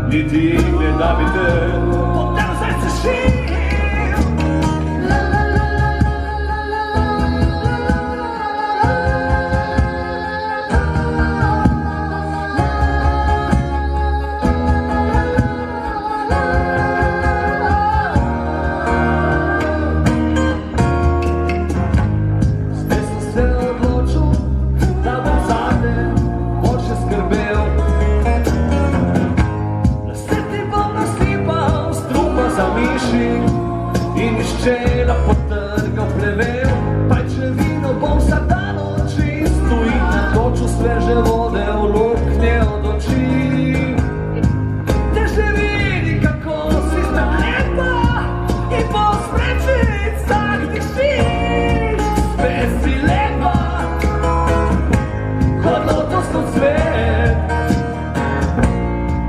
niti igre da bi te potero srce širio. In iz čela potrgal plevel, pajčevino bom vsak dan očistil in na toču sveže vode v luknje od oči. Te že vidi, kako si znamljena in po sprečicah dišiš. Spet si lepa, kot lotosov cvet,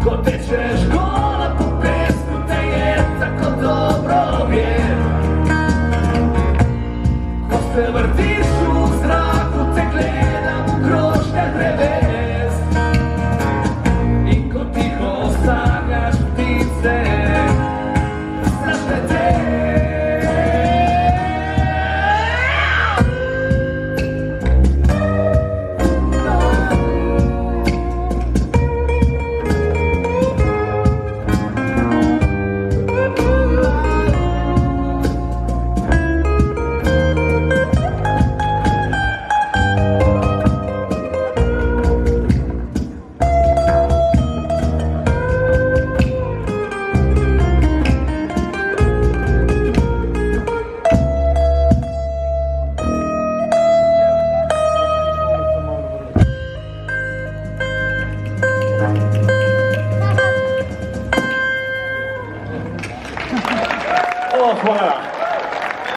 ko tečeš gola po pesku, te je tako dobro vjer. Ko se vrtiš v zraku, te gledam v krošnjah dreves in ko tiho sanjaš ptice, znaš me te. O, hvala.